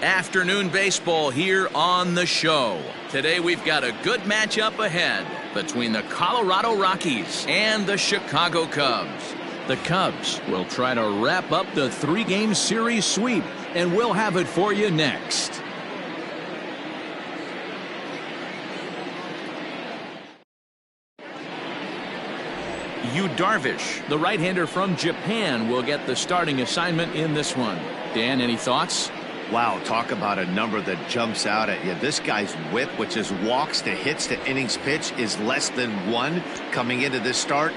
Afternoon baseball here on the show. Today we've got a good matchup ahead between the Colorado Rockies and the Chicago Cubs. The Cubs will try to wrap up the 3-game series sweep, and we'll have it for you next. Yu Darvish, the right-hander from Japan, will get the starting assignment in this one. Dan, any thoughts? Wow, talk about a number that jumps out at you. This guy's whip, which is walks to hits to innings pitch, is less than 1 coming into this start.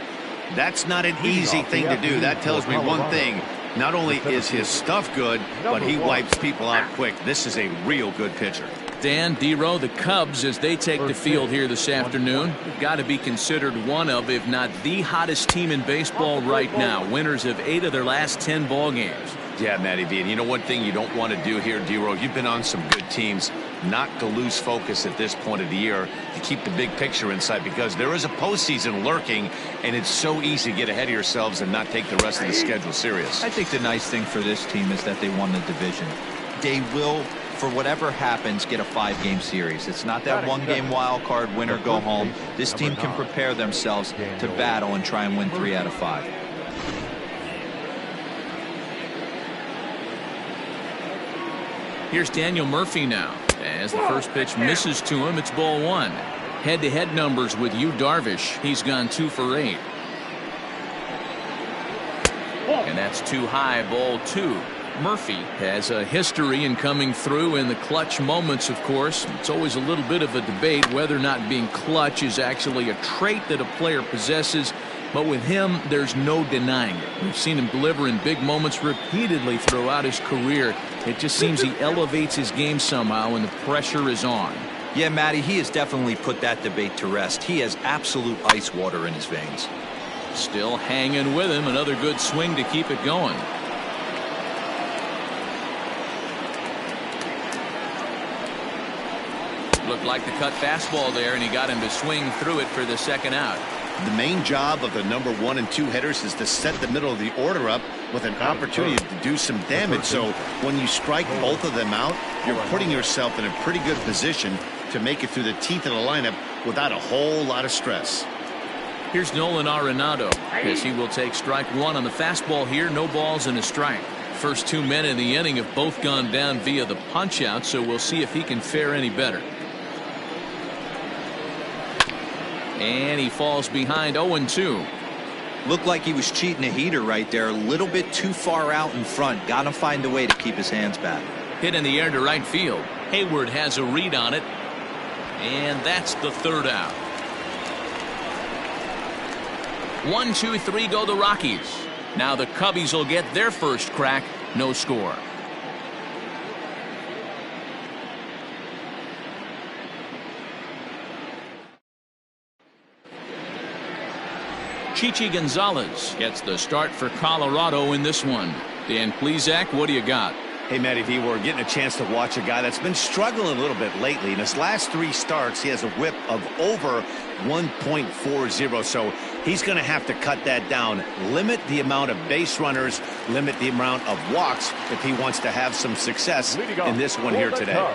That's not an easy thing to do. That tells me one thing. Not only is his stuff good, but he wipes people out quick. This is a real good pitcher. Dan, D-Row, the Cubs, as they take the field here this afternoon, have got to be considered one of, if not the hottest team in baseball right now. Winners of 8 of their last 10 ball games. Yeah, Matty V. And you know one thing you don't want to do here, D-Row, you've been on some good teams, not to lose focus at this point of the year, to keep the big picture in sight, because there is a postseason lurking, and it's so easy to get ahead of yourselves and not take the rest of the schedule serious. I think the nice thing for this team is that they won the division. They will, for whatever happens, get a 5-game series. It's not that 1-game wild card, win or go home. This team can prepare themselves to battle and try and win 3 out of 5. Here's Daniel Murphy now. As the first pitch misses to him, it's ball 1. Head-to-head numbers with Yu Darvish. He's gone 2 for 8. And that's too high, ball 2. Murphy has a history in coming through in the clutch moments, of course. It's always a little bit of a debate whether or not being clutch is actually a trait that a player possesses. But with him, there's no denying it. We've seen him deliver in big moments repeatedly throughout his career. It just seems he elevates his game somehow when the pressure is on. Yeah, Matty, he has definitely put that debate to rest. He has absolute ice water in his veins. Still hanging with him. Another good swing to keep it going. Looked like the cut fastball there, and he got him to swing through it for the second out. The main job of the number 1 and 2 hitters is to set the middle of the order up with an opportunity to do some damage. So when you strike both of them out, you're putting yourself in a pretty good position to make it through the teeth of the lineup without a whole lot of stress. Here's Nolan Arenado, as he will take strike 1 on the fastball here. No balls and a strike. First 2 men in the inning have both gone down via the punch out, so we'll see if he can fare any better. And he falls behind 0-2. Looked like he was cheating a heater right there. A little bit too far out in front. Got to find a way to keep his hands back. Hit in the air to right field. Hayward has a read on it. And that's the third out. 1, 2, 3 go the Rockies. Now the Cubbies will get their first crack. No score. Chichi Gonzalez gets the start for Colorado in this one. Dan Plesac, what do you got? Hey, Matty V, we're getting a chance to watch a guy that's been struggling a little bit lately. In his last 3 starts, he has a whip of over 1.40, so he's going to have to cut that down. Limit the amount of base runners, limit the amount of walks if he wants to have some success in this one here today.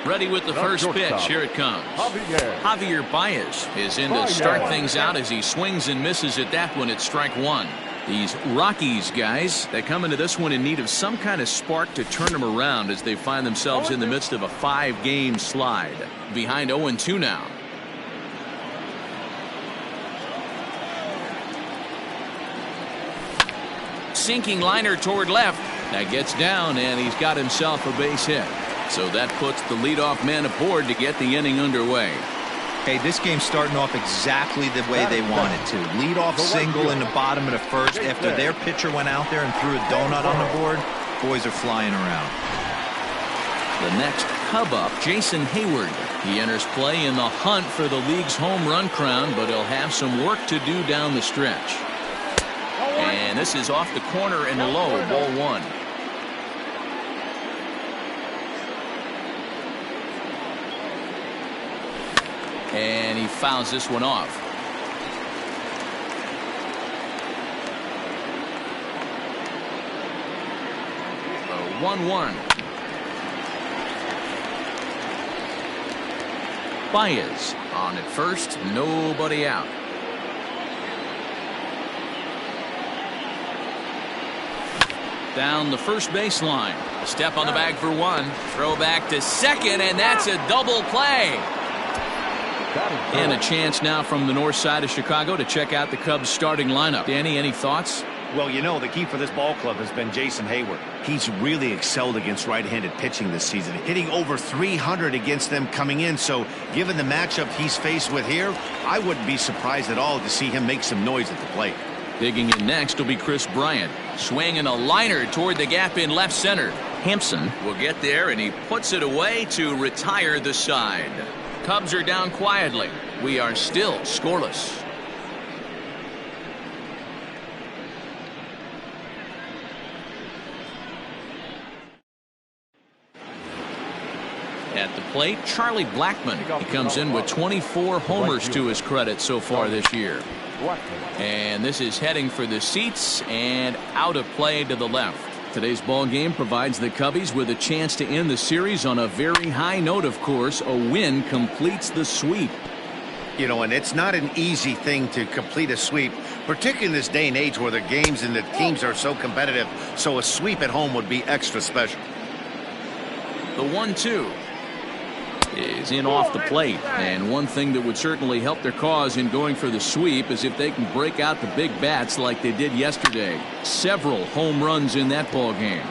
Ready with the first pitch. Here it comes. Javier Baez is in to start things out as he swings and misses at that one. It's strike 1. These Rockies guys, they come into this one in need of some kind of spark to turn them around as they find themselves in the midst of a 5-game slide. Behind 0-2 now. Sinking liner toward left. That gets down, and he's got himself a base hit. So that puts the leadoff man aboard to get the inning underway. Hey, this game's starting off exactly the way they wanted to. Leadoff single in the bottom of the first after their pitcher went out there and threw a donut on the board. Boys are flying around. The next Cub up, Jason Hayward. He enters play in the hunt for the league's home run crown, but he'll have some work to do down the stretch. And this is off the corner and low, ball 1. And he fouls this one off. 1-1. Baez on at first, nobody out. Down the first baseline. A step on the bag for one. Throw back to second, and that's a double play. And a chance now from the north side of Chicago to check out the Cubs starting lineup. Danny, any thoughts? Well, you know, the key for this ball club has been Jason Hayward. He's really excelled against right-handed pitching this season, hitting over 300 against them coming in. So given the matchup he's faced with here, I wouldn't be surprised at all to see him make some noise at the plate. Digging in next will be Chris Bryant. Swinging a liner toward the gap in left center. Hampson will get there, and he puts it away to retire the side. Cubs are down quietly. We are still scoreless. At the plate, Charlie Blackmon. He comes in with 24 homers to his credit so far this year. And this is heading for the seats and out of play to the left. Today's ball game provides the Cubbies with a chance to end the series on a very high note, of course. A win completes the sweep. You know, and it's not an easy thing to complete a sweep, particularly in this day and age where the games and the teams are so competitive. So a sweep at home would be extra special. The 1-2 is in off the plate, and one thing that would certainly help their cause in going for the sweep is if they can break out the big bats like they did yesterday. Several home runs in that ball game.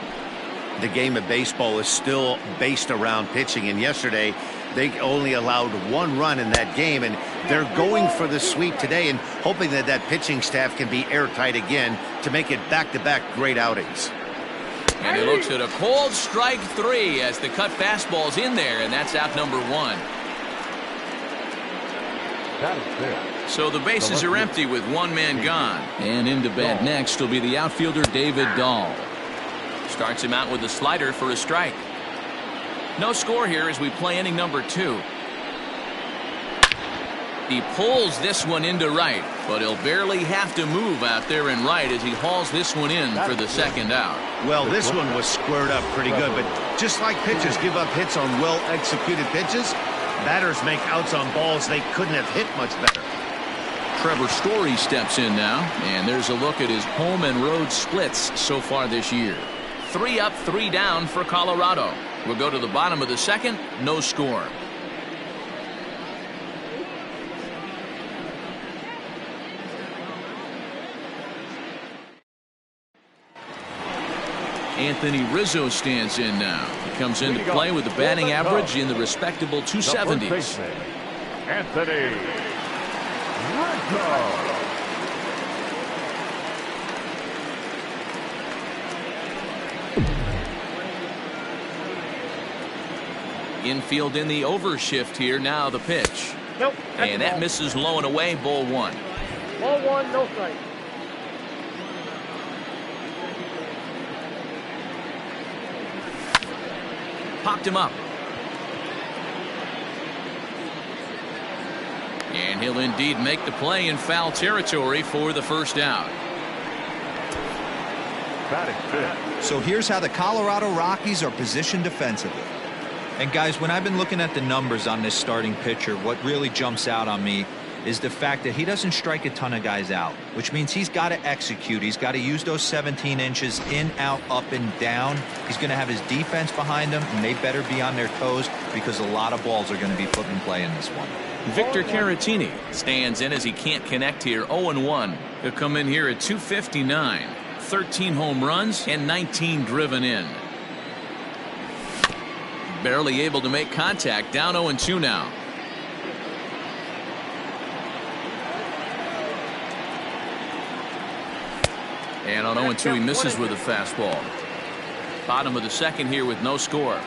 The game of baseball is still based around pitching, and yesterday they only allowed 1 run in that game, and they're going for the sweep today and hoping that that pitching staff can be airtight again to make it back-to-back great outings. And he looks at a cold strike 3 as the cut fastball's in there, and that's out number 1. So the bases are empty with 1 man gone. And into bat next will be the outfielder David Dahl. Starts him out with a slider for a strike. No score here as we play inning number 2. He pulls this one into right, but he'll barely have to move out there in right as he hauls this one in for the second out. Well, this one was squared up pretty good, but just like pitchers give up hits on well-executed pitches, batters make outs on balls they couldn't have hit much better. Trevor Story steps in now, and there's a look at his home and road splits so far this year. 3 up, 3 down for Colorado. We'll go to the bottom of the second, no score. Anthony Rizzo stands in now. He comes into play with a batting average in the respectable 270s. Anthony Rizzo. Infield in the overshift here. Now the pitch. Nope. And that misses low and away. Ball 1. Ball 1, no strike. Popped him up. And he'll indeed make the play in foul territory for the first out. So here's how the Colorado Rockies are positioned defensively. And guys, when I've been looking at the numbers on this starting pitcher, what really jumps out on me is the fact that he doesn't strike a ton of guys out, which means he's got to execute. He's got to use those 17 inches in, out, up, and down. He's going to have his defense behind him, and they better be on their toes because a lot of balls are going to be put in play in this one. Victor Caratini stands in as he can't connect here. 0-1. He'll come in here at 259. 13 home runs and 19 driven in. Barely able to make contact. Down 0-2 now. And on 0-2 he misses with a fastball. Bottom of the second here with no score.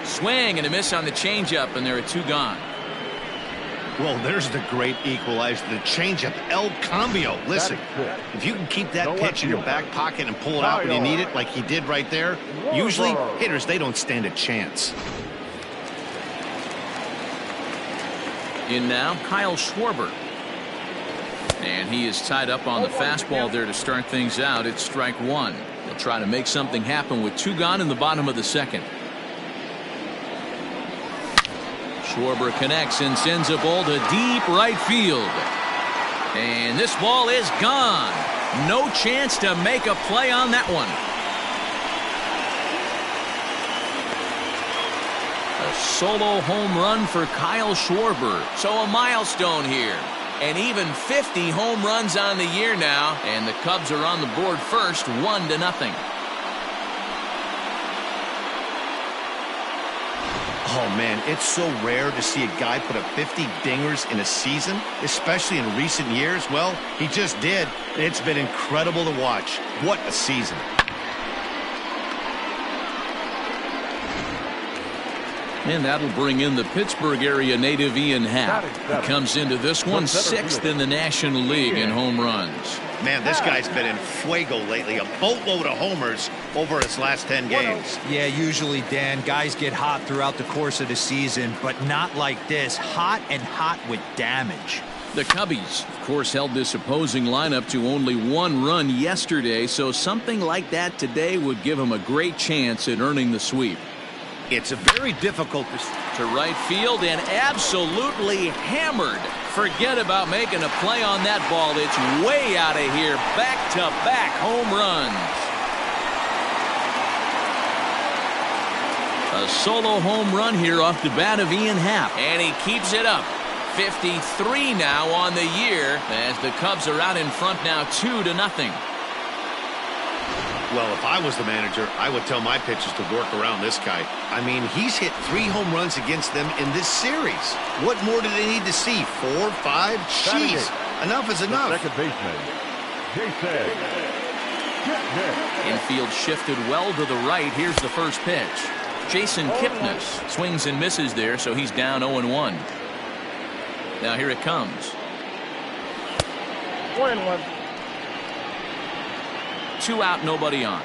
Swing and a miss on the changeup, and there are 2 gone. Well, there's the great equalizer, the changeup, El Cambio. Listen, if you can keep that pitch in your back pocket and pull it out when you need it like he did right there, usually hitters, they don't stand a chance. In now, Kyle Schwarber. And he is tied up on the fastball there to start things out. It's strike 1. They'll try to make something happen with 2 gone in the bottom of the second. Schwarber connects and sends a ball to deep right field. And this ball is gone. No chance to make a play on that one. A solo home run for Kyle Schwarber. So a milestone here. And even 50 home runs on the year now. And the Cubs are on the board first, 1-0. Oh, man, it's so rare to see a guy put up 50 dingers in a season, especially in recent years. Well, he just did. It's been incredible to watch. What a season. And that'll bring in the Pittsburgh area native Ian Happ. He comes into this one 6th in the National League in home runs. Man, this guy's been in fuego lately. A boatload of homers over his last 10 games. Yeah, usually, Dan, guys get hot throughout the course of the season, but not like this. Hot and hot with damage. The Cubbies, of course, held this opposing lineup to only 1 run yesterday, so something like that today would give them a great chance at earning the sweep. It's a very difficult to right field and absolutely hammered. Forget about making a play on that ball. It's way out of here. Back-to-back home runs. A solo home run here off the bat of Ian Happ. And he keeps it up. 53 now on the year as the Cubs are out in front now 2-0. Well, if I was the manager, I would tell my pitchers to work around this guy. I mean, he's hit 3 home runs against them in this series. What more do they need to see? 4, 5? Jeez, enough is enough. Second baseman, Jason. Infield shifted well to the right. Here's the first pitch. Jason Kipnis swings and misses there, so he's down 0-1. Now here it comes. 1-1. 2 out, nobody on.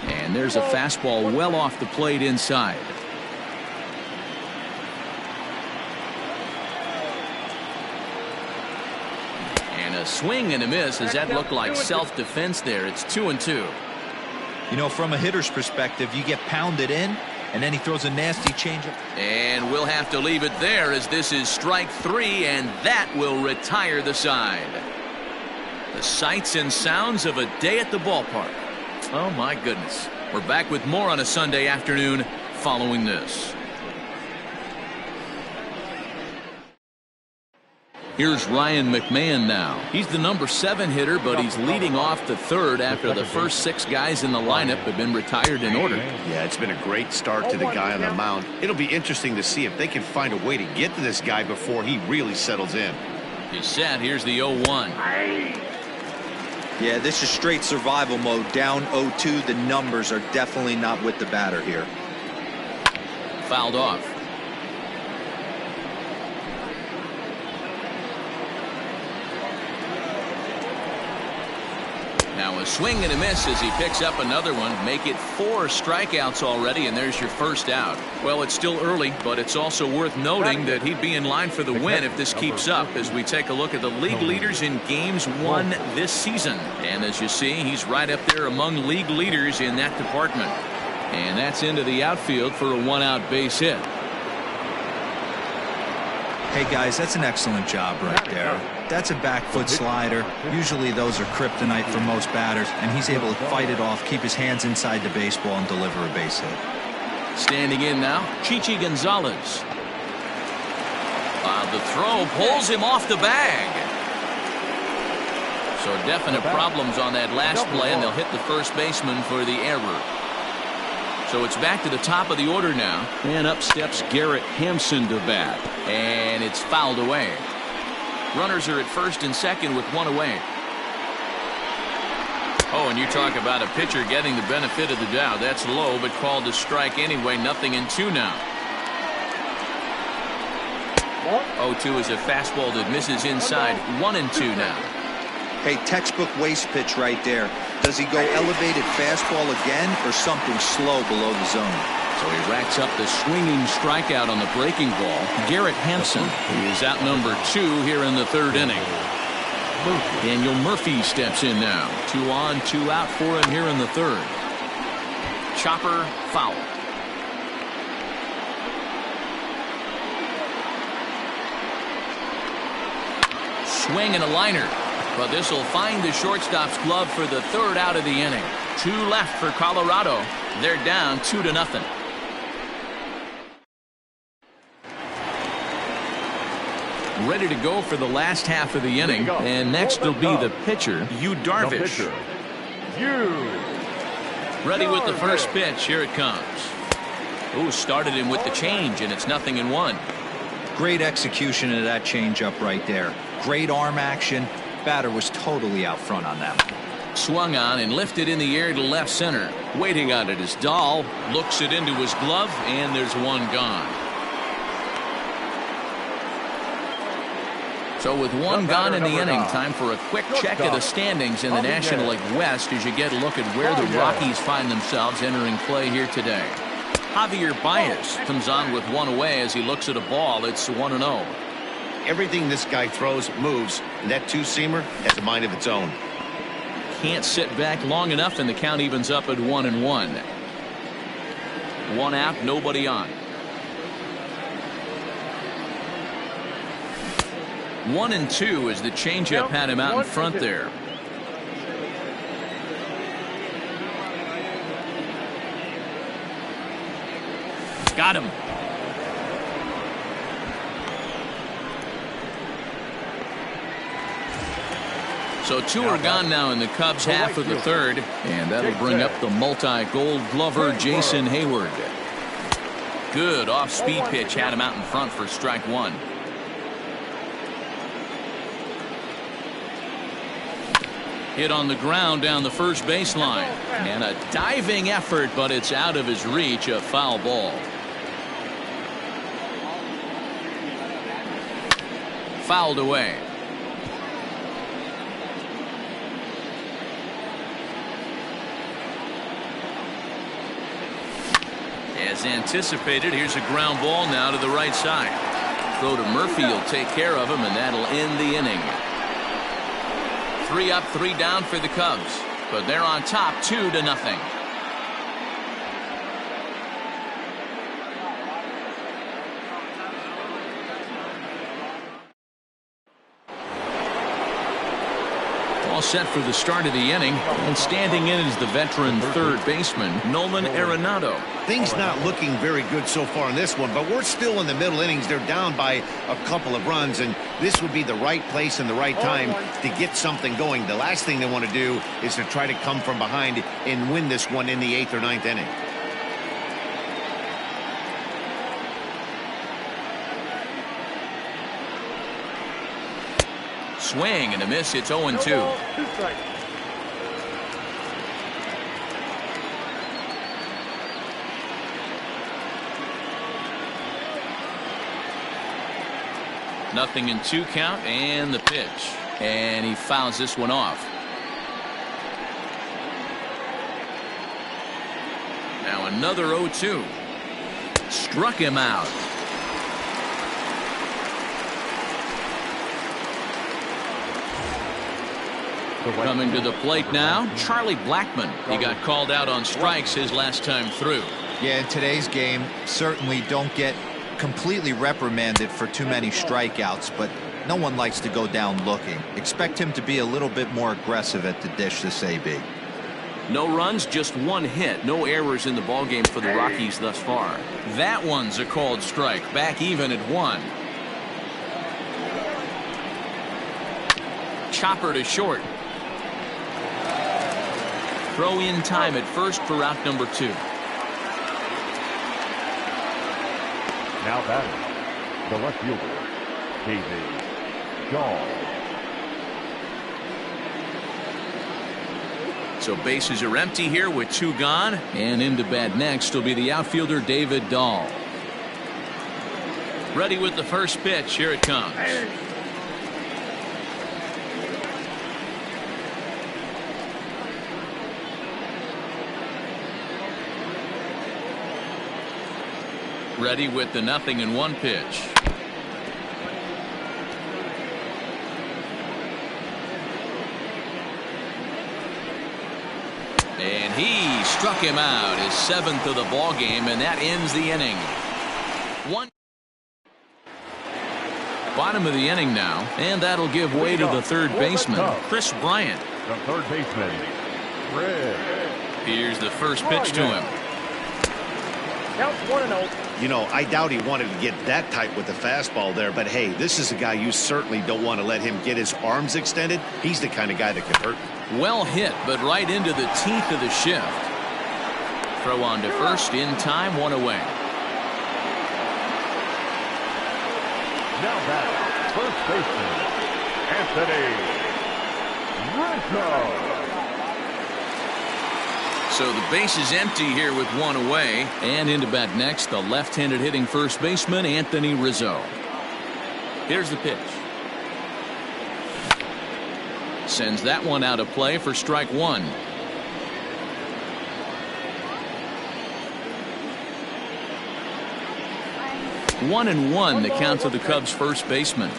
And there's a fastball well off the plate inside. And a swing and a miss. Does that look like self-defense there? It's 2-2. You know, from a hitter's perspective, you get pounded in, and then he throws a nasty changeup. And we'll have to leave it there as this is strike 3, and that will retire the side. The sights and sounds of a day at the ballpark. Oh, my goodness. We're back with more on a Sunday afternoon following this. Here's Ryan McMahon now. He's the number 7 hitter, but he's leading off the 3rd after the first 6 guys in the lineup have been retired in order. Yeah, it's been a great start to the guy on the mound. It'll be interesting to see if they can find a way to get to this guy before he really settles in. He's set. Here's the 0-1. Yeah, this is straight survival mode. Down 0-2. The numbers are definitely not with the batter here. Fouled off. Now a swing and a miss as he picks up another one. Make it 4 strikeouts already, and there's your first out. Well, it's still early, but it's also worth noting that he'd be in line for the win if this keeps up as we take a look at the league leaders in games won this season. And as you see, he's right up there among league leaders in that department. And that's into the outfield for a 1-out base hit. Hey, guys, that's an excellent job right there. That's a back foot slider. Usually those are kryptonite for most batters, and he's able to fight it off, keep his hands inside the baseball, and deliver a base hit. Standing in now, Chichi Gonzalez. The throw pulls him off the bag. So definite problems on that last play, and they'll hit the first baseman for the error. So it's back to the top of the order now. And up steps Garrett Hampson to bat. And it's fouled away. Runners are at first and second with 1 away. Oh, and you talk about a pitcher getting the benefit of the doubt. That's low, but called a strike anyway. 0-2 now. 0-2 is a fastball that misses inside. 1-2 now. Hey, textbook waste pitch right there. Does he go elevated fastball again or something slow below the zone? So he racks up the swinging strikeout on the breaking ball. Garrett Hampson is out number 2 here in the 3rd inning. Daniel Murphy steps in now. 2 on, 2 out for him here in the 3rd. Chopper foul. Swing and a liner. But this will find the shortstop's glove for the third out of the inning. 2 left for Colorado. They're down 2-0. Ready to go for the last half of the inning. And next will be the pitcher, Yu Darvish. Ready with the first pitch. Here it comes. Ooh, started him with the change, and it's 0-1. Great execution of that changeup right there. Great arm action. Batter was totally out front on that. Swung on and lifted in the air to left center. Waiting on it is Dahl. Looks it into his glove, and there's one gone. So with one gone in the inning, time for a quick check of the standings in the National League West as you get a look at where the Rockies find themselves entering play here today. Javier Baez comes on with one away as he looks at a ball. It's 1-0. Everything this guy throws moves, and that two-seamer has a mind of its own. Can't sit back long enough, and the count evens up at 1-1. One out, nobody on. 1-2 as the changeup had him out in front there. Got him. So 2 are gone now in the Cubs half of the third, and that'll bring up the multi-gold glover Jason Hayward. Good off-speed pitch had him out in front for strike 1. Hit on the ground down the first baseline, and a diving effort, but it's out of his reach. A foul ball. Fouled away. As anticipated, here's a ground ball now to the right side. Throw to Murphy will take care of him, and that'll end the inning. 3 up, 3 down for the Cubs, but they're on top 2-0. All set for the start of the inning, and standing in is the veteran third baseman, Nolan Arenado. Things not looking very good so far in this one, but we're still in the middle innings. They're down by a couple of runs, and this would be the right place and the right time to get something going. The last thing they want to do is to try to come from behind and win this one in the 8th or 9th inning. Swing and a miss. It's 0-2. Nothing in 2 count, and the pitch, and he fouls this one off. Now another 0-2. Struck him out. Coming to the plate now, Charlie Blackmon. He got called out on strikes his last time through. Yeah, in today's game, certainly don't get completely reprimanded for too many strikeouts, but no one likes to go down looking. Expect him to be a little bit more aggressive at the dish this AB. No runs, just 1 hit. No errors in the ballgame for the Rockies thus far. That one's a called strike. Back even at 1. Chopper to short. Throw in time at first for out number 2. Now batting, the left fielder, David Dahl. So bases are empty here with 2 gone, and into bat next will be the outfielder David Dahl. Ready with the first pitch. Here it comes. Ready with the 0-1 pitch. And he struck him out, his 7th of the ball game, and that ends the inning. Bottom of the inning now, and that'll give way to the third baseman, Chris Bryant. The third baseman, Chris. Here's the first pitch to him. Counts 1-0. You know, I doubt he wanted to get that tight with the fastball there, but hey, this is a guy you certainly don't want to let him get his arms extended. He's the kind of guy that could hurt. Well hit, but right into the teeth of the shift. Throw on to first in time, 1 away. Now back, first baseman, Anthony Rizzo. So the base is empty here with 1 away. And into bat next, the left-handed hitting first baseman, Anthony Rizzo. Here's the pitch. Sends that one out of play for strike 1. One and one, the count to the Cubs first baseman.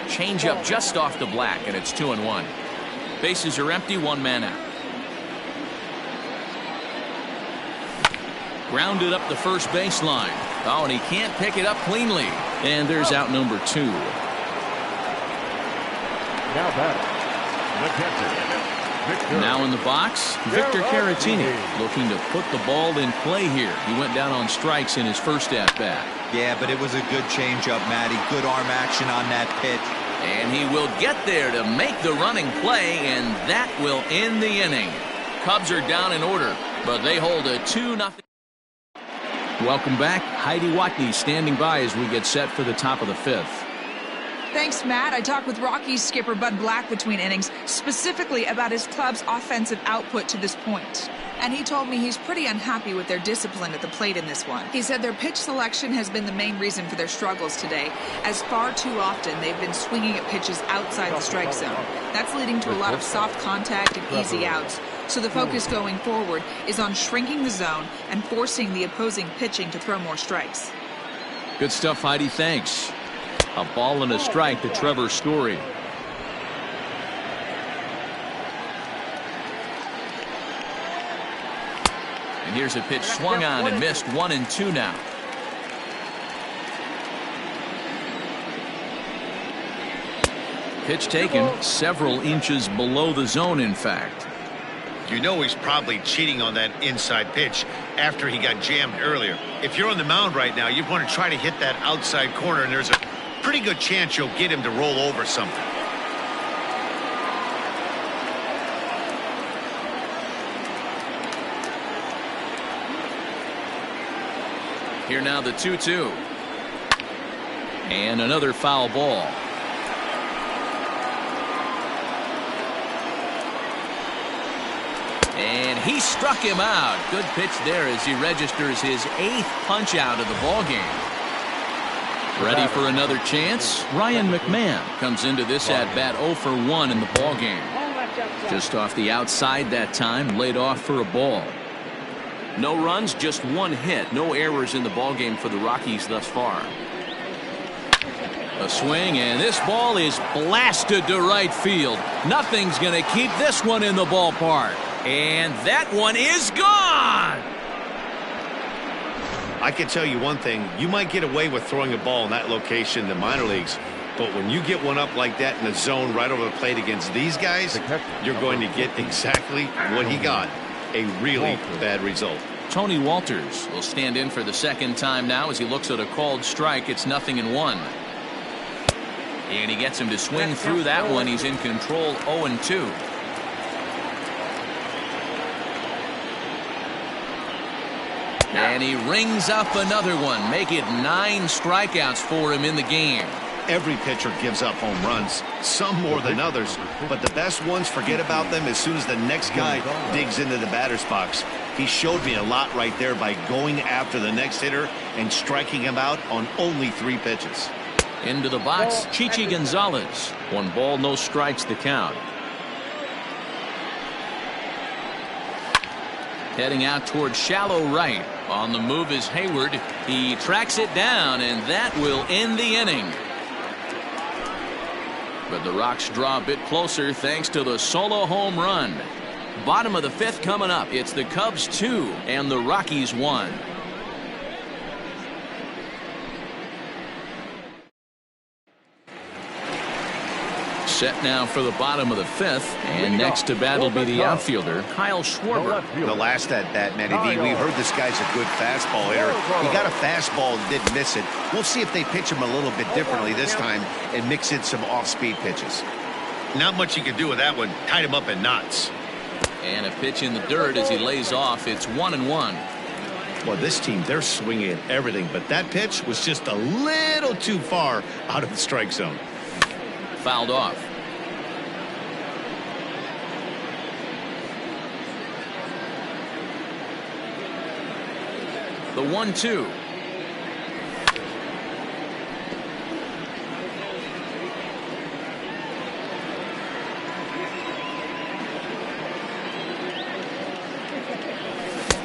Change up just off the black, and it's 2-1. Bases are empty, 1 man out. Grounded up the first baseline. Oh, and he can't pick it up cleanly. And there's out number 2. Now batting, the catcher, Victor. Now in the box, Victor Caratini, looking to put the ball in play here. He went down on strikes in his first at-bat. Yeah, but it was a good changeup, Matty. Good arm action on that pitch. And he will get there to make the running play, and that will end the inning. Cubs are down in order, but they hold a 2-0. Welcome back. Heidi Watney standing by as we get set for the top of the 5th. Thanks, Matt. I talked with Rockies skipper Bud Black between innings, specifically about his club's offensive output to this point. And he told me he's pretty unhappy with their discipline at the plate in this one. He said their pitch selection has been the main reason for their struggles today, as far too often they've been swinging at pitches outside the strike zone. That's leading to a lot of soft contact and easy outs. So the focus going forward is on shrinking the zone and forcing the opposing pitching to throw more strikes. Good stuff, Heidi. Thanks. A ball and a strike to Trevor Story. And here's a pitch swung on and missed. 1-2 now. Pitch taken several inches below the zone, in fact. You know he's probably cheating on that inside pitch after he got jammed earlier. If you're on the mound right now, you want to try to hit that outside corner, and there's a pretty good chance you'll get him to roll over something. Here now the 2-2. And another foul ball. And he struck him out. Good pitch there as he registers his 8th punch out of the ball game. Ready for another chance? Ryan McMahon comes into this at-bat 0 for 1 in the ball game. Just off the outside that time, laid off for a ball. No runs, just 1 hit. No errors in the ball game for the Rockies thus far. A swing, and this ball is blasted to right field. Nothing's going to keep this one in the ballpark. And that one is gone! I can tell you one thing. You might get away with throwing a ball in that location in the minor leagues, but when you get one up like that in the zone right over the plate against these guys, you're going to get exactly what he got. A really bad result. Tony Walters will stand in for the second time now as he looks at a called strike. It's 0-1. And he gets him to swing through that one. He's in control, 0-2. And he rings up another one. Make it 9 strikeouts for him in the game. Every pitcher gives up home runs, some more than others, but the best ones forget about them as soon as the next guy digs into the batter's box. He showed me a lot right there by going after the next hitter and striking him out on only 3 pitches. Into the box, Chichi Gonzalez. 1 ball, no strikes the count. Heading out towards shallow right. On the move is Hayward. He tracks it down, and that will end the inning. But the Rocks draw a bit closer thanks to the solo home run. Bottom of the 5th coming up. It's the Cubs 2 and the Rockies 1. Set now for the bottom of the 5th, and next to bat will be the outfielder Kyle Schwarber. The last at bat, Matty V, we heard this guy's a good fastball hitter. He got a fastball and didn't miss it. We'll see if they pitch him a little bit differently this time and mix in some off-speed pitches. Not much you can do with that one. Tied him up in knots. And a pitch in the dirt as he lays off. It's 1-1. Well, this team, they're swinging at everything, but that pitch was just a little too far out of the strike zone. Fouled off. The 1-2.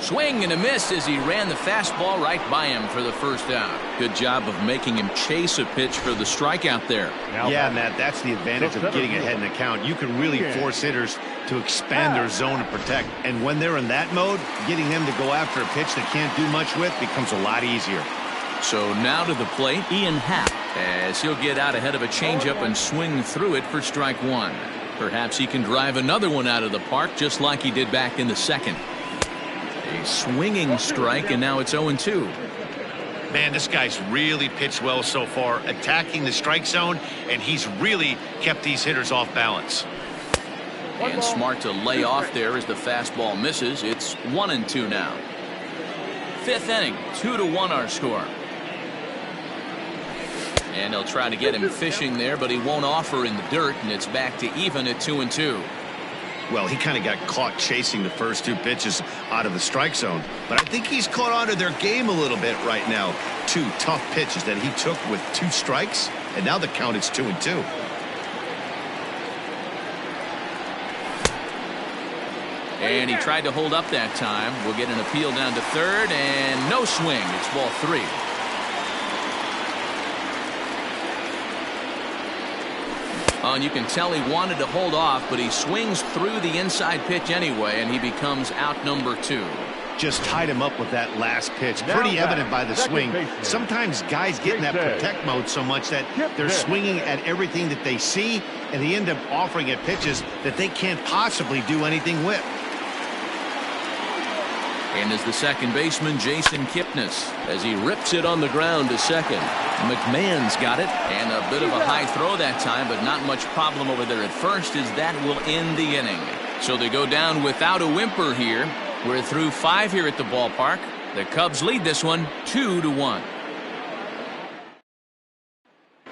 Swing and a miss as he ran the fastball right by him for the first out. Good job of making him chase a pitch for the strikeout there. Yeah, Matt, that's the advantage of getting ahead in the count. You can really force hitters to expand their zone and protect. And when they're in that mode, getting them to go after a pitch they can't do much with becomes a lot easier. So now to the plate, Ian Happ, as he'll get out ahead of a changeup and swing through it for strike 1. Perhaps he can drive another one out of the park just like he did back in the 2nd. A swinging strike, and now it's 0-2. Man, this guy's really pitched well so far, attacking the strike zone, and he's really kept these hitters off balance. And smart to lay off there as the fastball misses. It's 1-2 now. 5th inning, 2-1 our score. And they'll try to get him fishing there, but he won't offer in the dirt, and it's back to even at 2-2. Well, he kind of got caught chasing the first 2 pitches out of the strike zone, but I think he's caught on to their game a little bit right now. 2 tough pitches that he took with 2 strikes, and now the count is 2-2. And he tried to hold up that time. We'll get an appeal down to 3rd, and no swing. It's ball 3. And you can tell he wanted to hold off, but he swings through the inside pitch anyway, and he becomes out number 2. Just tied him up with that last pitch. Pretty evident by the swing. Sometimes guys get in that protect mode so much that they're swinging at everything that they see, and they end up offering at pitches that they can't possibly do anything with. And as the second baseman, Jason Kipnis, as he rips it on the ground to second. McMahon's got it, and a bit of a high throw that time, but not much problem over there at first, as that will end the inning. So they go down without a whimper here. We're through 5 here at the ballpark. The Cubs lead this one 2-1.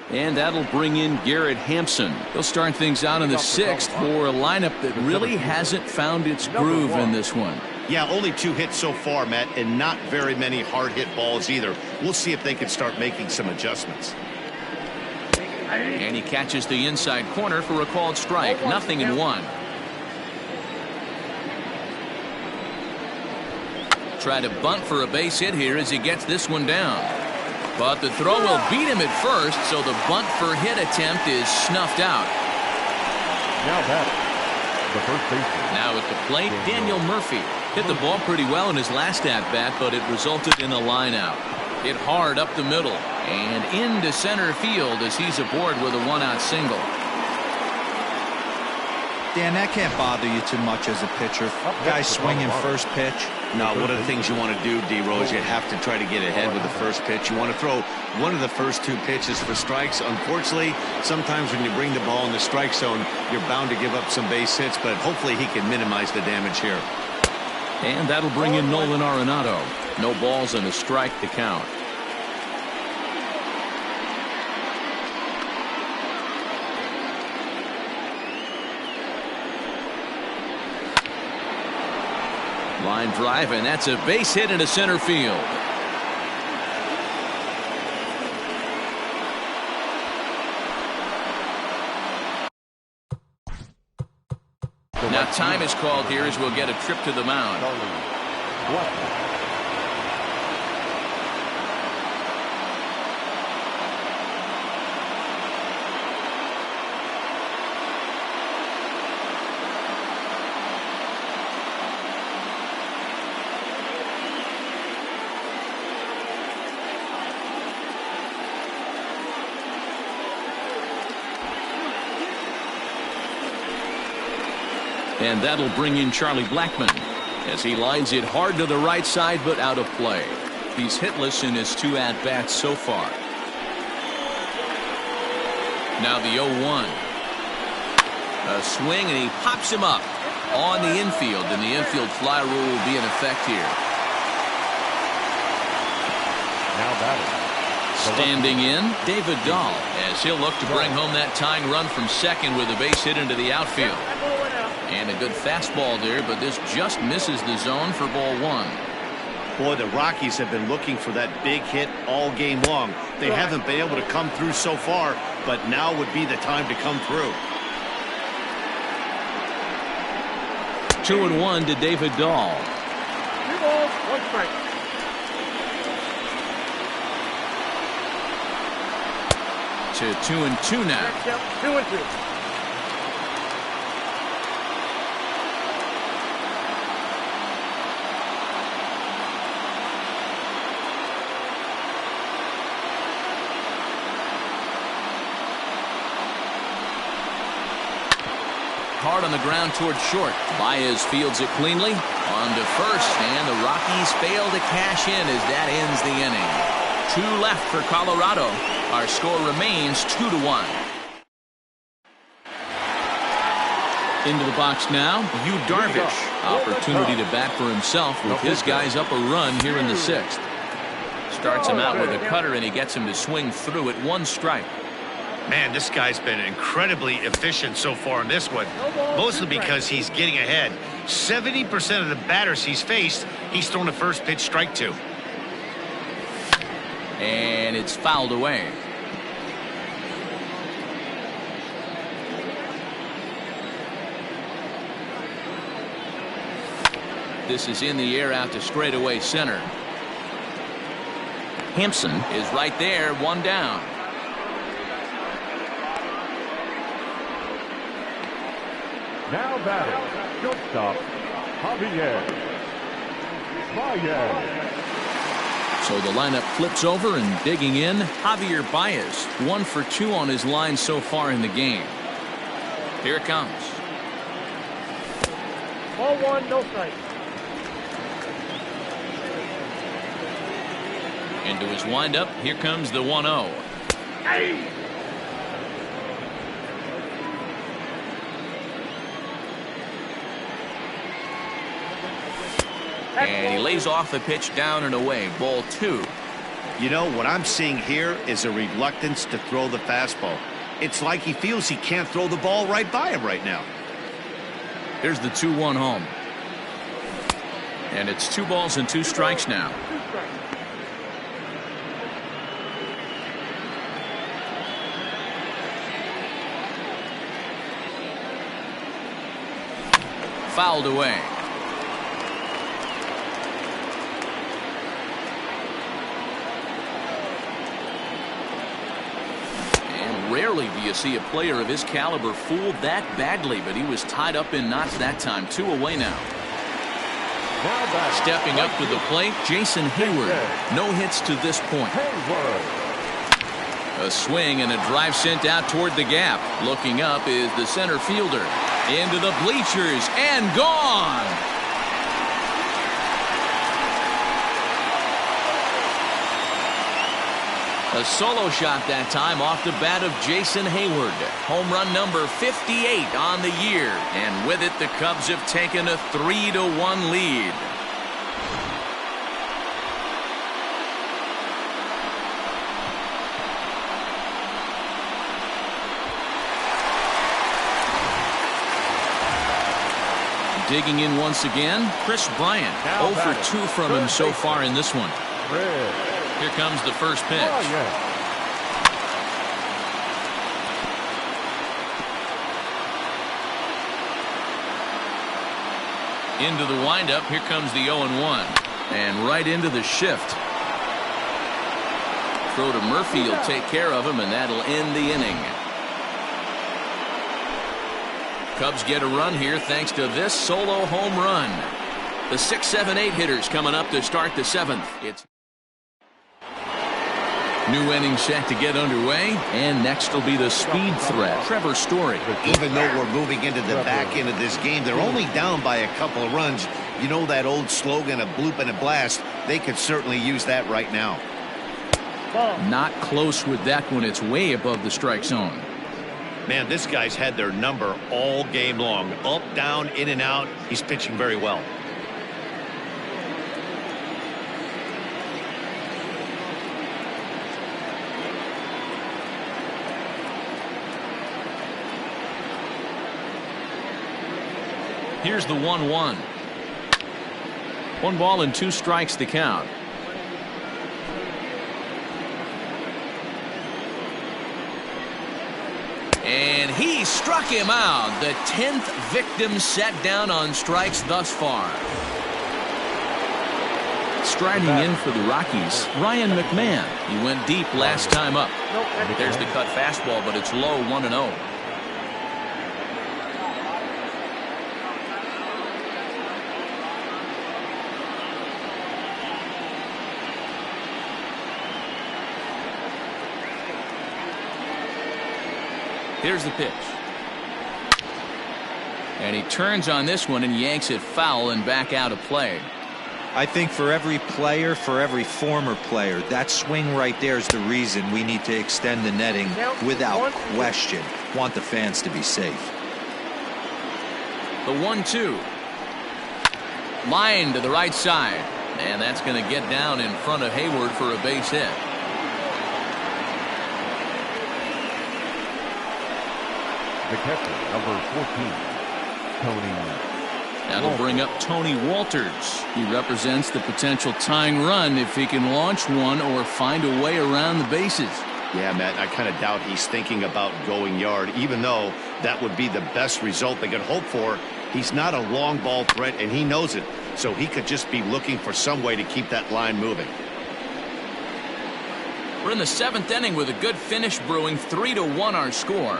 And that'll bring in Garrett Hampson. He'll start things out in the 6th for a lineup that really hasn't found its groove in this one. Yeah, only 2 hits so far, Matt, and not very many hard hit balls either. We'll see if they can start making some adjustments. And he catches the inside corner for a called strike. 0-1. Try to bunt for a base hit here as he gets this one down. But the throw will beat him at first, so the bunt for hit attempt is snuffed out. Now batting, the first baseman. Now at the plate, Daniel Murphy. Hit the ball pretty well in his last at-bat, but it resulted in a line-out. Hit hard up the middle and into center field as he's aboard with a 1-out single. Dan, that can't bother you too much as a pitcher. Guys swinging first pitch. No, one of the things you want to do, D-Rose, you have to try to get ahead with the first pitch. You want to throw one of the first 2 pitches for strikes. Unfortunately, sometimes when you bring the ball in the strike zone, you're bound to give up some base hits, but hopefully he can minimize the damage here. And that'll bring in Nolan Arenado. No balls and a strike to count. Line drive, and that's a base hit into center field. Now time is called here as we'll get a trip to the mound. And that'll bring in Charlie Blackmon as he lines it hard to the right side, but out of play. He's hitless in his 2 at-bats so far. Now the 0-1. A swing, and he pops him up on the infield, and the infield fly rule will be in effect here. Now batting. Standing in, David Dahl, as he'll look to bring home that tying run from second with a base hit into the outfield. And a good fastball there, but this just misses the zone for ball 1. Boy, the Rockies have been looking for that big hit all game long. They haven't been able to come through so far, but now would be the time to come through. 2-1 to David Dahl. 2 balls, 1 strike. To 2-2 now. 2-2. Hard on the ground towards short. Baez fields it cleanly on to first, and the Rockies fail to cash in as that ends the inning. 2 left for Colorado. Our score remains 2-1. Into the box now, Yu Darvish. Opportunity to bat for himself with his guys up a run here in the 6th. Starts him out with a cutter, and he gets him to swing through at 1 strike. Man, this guy's been incredibly efficient so far in this one, mostly because he's getting ahead. 70% of the batters he's faced, he's thrown the first pitch strike to. And it's fouled away. This is in the air out to straightaway center. Hampson is right there, 1 down. Now batting. Shortstop, Javier Baez. So the lineup flips over, and digging in, Javier Baez. 1 for 2 on his line so far in the game. Here it comes. Ball 1, no strike. Into his windup, here comes the 1-0. Hey! And he lays off the pitch down and away. Ball 2. You know, what I'm seeing here is a reluctance to throw the fastball. It's like he feels he can't throw the ball right by him right now. Here's the 2-1 home. And it's 2 balls and 2 strikes now. 2 strikes. Fouled away. Rarely do you see a player of his caliber fooled that badly, but he was tied up in knots that time. 2 away now. Stepping up to the plate, Jason Hayward. No hits to this point. A swing and a drive sent out toward the gap. Looking up is the center fielder. Into the bleachers and gone. A solo shot that time off the bat of Jason Hayward. Home run number 58 on the year. And with it, the Cubs have taken a 3-1 lead. Digging in once again, Chris Bryant. 0 for 2 from him so far in this one. Here comes the first pitch. Into the windup. Here comes the 0-1. And right into the shift. Throw to Murphy will take care of him, and that'll end the inning. Cubs get a run here thanks to this solo home run. The 6, 7, 8 hitters coming up to start the 7th. It's New inning set to get underway, and next will be the speed threat, Trevor Story. Even though we're moving into the back end of this game, they're only down by a couple of runs. You know that old slogan, a bloop and a blast. They could certainly use that right now. Not close with that one. It's way above the strike zone. Man, this guy's had their number all game long. Up, down, in and out. He's pitching very well. Here's the 1-1. 1 ball and 2 strikes to count. And he struck him out. The 10th victim set down on strikes thus far. Striding in for the Rockies, Ryan McMahon. He went deep last time up. There's the cut fastball, but it's low, 1-0. Here's the pitch. And he turns on this one and yanks it foul and back out of play. I think for every player, for every former player, that swing right there is the reason we need to extend the netting without question. Want the fans to be safe. The 1-2. Line to the right side. And that's going to get down in front of Hayward for a base hit. The catcher, number 14, Tony. That'll bring up Tony Walters. He represents the potential tying run if he can launch one or find a way around the bases. Yeah, Matt, I kind of doubt he's thinking about going yard, even though that would be the best result they could hope for. He's not a long ball threat, and he knows it, so he could just be looking for some way to keep that line moving. We're in the 7th inning with a good finish brewing. 3-1 our score.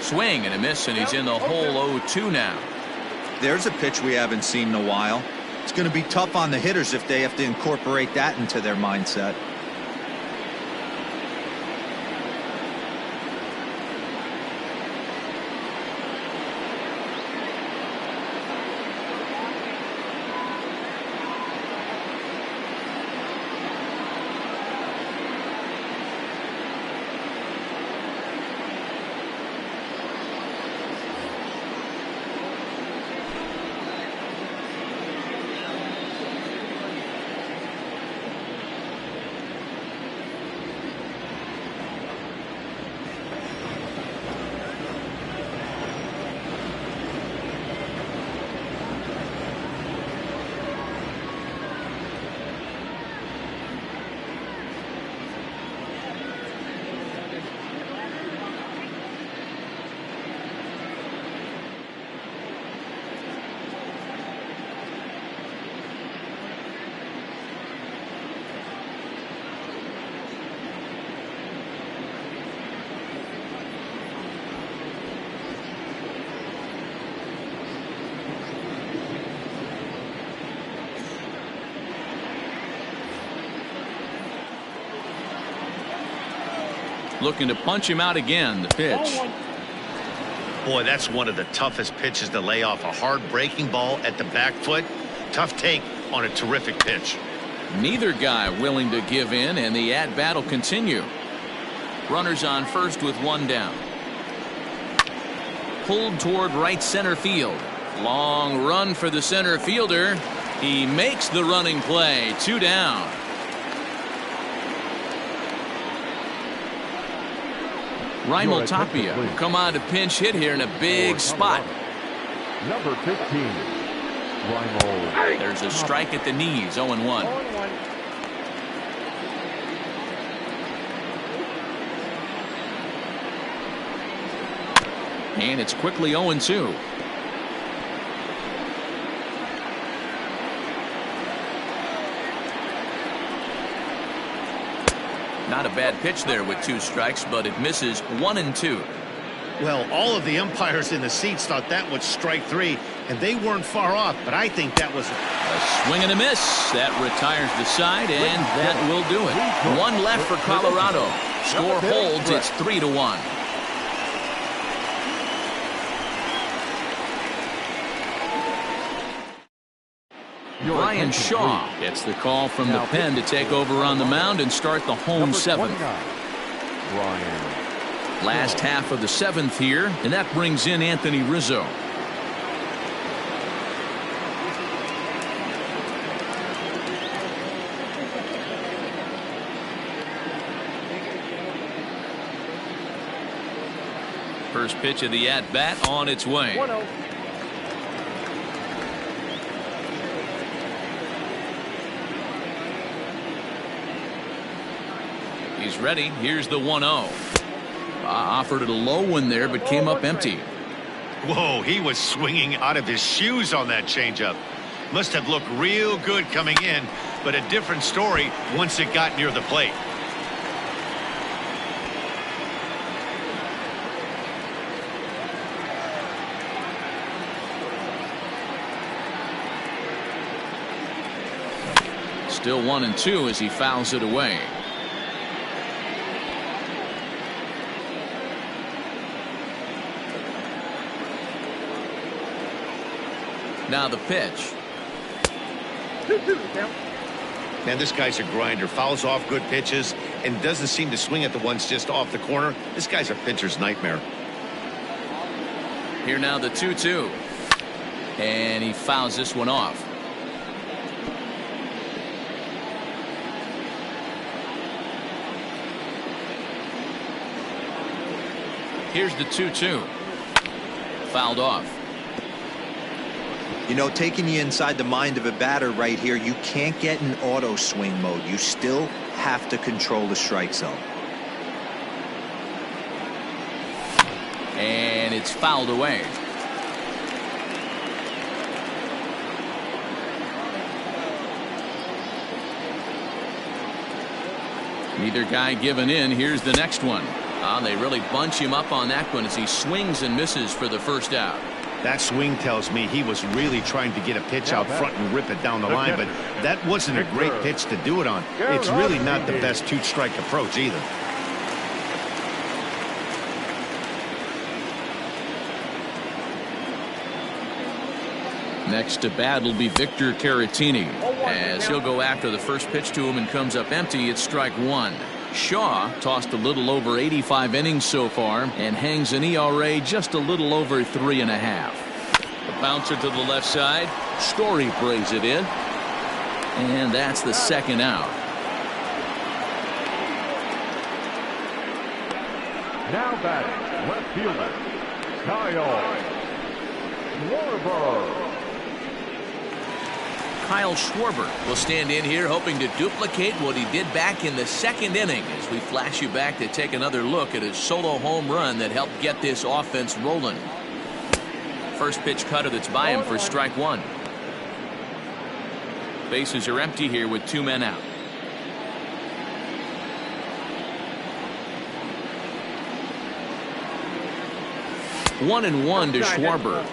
Swing and a miss, and he's in the hole. 0-2 now. There's a pitch we haven't seen in a while. It's going to be tough on the hitters if they have to incorporate that into their mindset. Looking to punch him out again. The pitch. Boy, that's one of the toughest pitches to lay off. A hard breaking ball at the back foot. Tough take on a terrific pitch. Neither guy willing to give in, and the at-bat will continue. Runners on first with 1 down. Pulled toward right center field. Long run for the center fielder. He makes the running play. 2 down. Raimel Tapia will come on to pinch hit here in a big spot. Number 15, Raimel. There's a strike at the knees. 0-1. And it's quickly 0-2. Not a bad pitch there with 2 strikes, but it misses. 1-2. Well, all of the umpires in the seats thought that was strike 3, and they weren't far off, but I think that was A swing and a miss. That retires the side, and that will do it. One left for Colorado. Score holds. It's 3-1. Brian Shaw gets the call from the pen to take over on the mound and start the home seventh. Last half of the seventh here, and that brings in Anthony Rizzo. First pitch of the at-bat on its way. 1-0. He's ready. Here's the 1-0. Offered it a low one there, but came up empty. Whoa, he was swinging out of his shoes on that changeup. Must have looked real good coming in, but a different story once it got near the plate. Still 1-2 as he fouls it away. Now the pitch. 2-2 count. Man, this guy's a grinder. Fouls off good pitches and doesn't seem to swing at the ones just off the corner. This guy's a pitcher's nightmare. Here now the 2-2. And he fouls this one off. Here's the 2-2. Fouled off. You know, taking you inside the mind of a batter right here, you can't get in auto swing mode. You still have to control the strike zone. And it's fouled away. Neither guy giving in. Here's the next one. They really bunch him up on that one as he swings and misses for the first out. That swing tells me he was really trying to get a pitch out front and rip it down the line, but that wasn't a great pitch to do it on. It's really not the best two-strike approach either. Next to bat will be Victor Caratini as he'll go after the first pitch to him and comes up empty. It's strike one. Shaw tossed a little over 85 innings so far and hangs an ERA just a little over 3.5. The bouncer to the left side. Story brings it in. And that's the second out. Now batting, left fielder, Kyle Schwarber. Kyle Schwarber will stand in here hoping to duplicate what he did back in the second inning as we flash you back to take another look at his solo home run that helped get this offense rolling. First pitch cutter that's by him for strike one. Bases are empty here with 2 men out. One and one to Schwarber.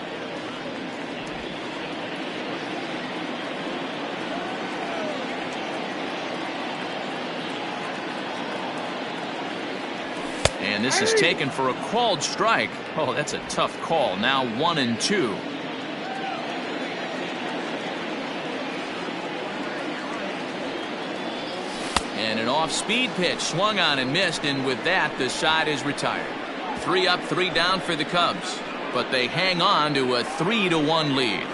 And this is taken for a called strike. Oh, that's a tough call. Now 1-2. And an off-speed pitch swung on and missed, and with that the side is retired. 3 up, 3 down for the Cubs, but they hang on to a 3-1 lead.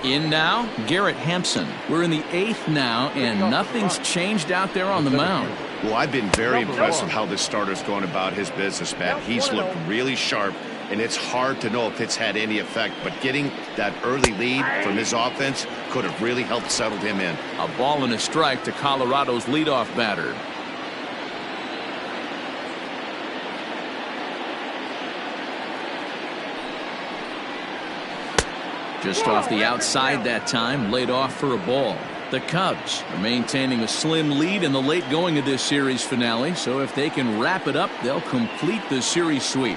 In now, Garrett Hampson. We're in the 8th now, and nothing's changed out there on the mound. Well, I've been very impressed with how this starter's going about his business, Matt. He's looked really sharp, and it's hard to know if it's had any effect, but getting that early lead from his offense could have really helped settle him in. A ball and a strike to Colorado's leadoff batter. Just off the outside that time, laid off for a ball. The Cubs are maintaining a slim lead in the late going of this series finale, so if they can wrap it up, they'll complete the series sweep.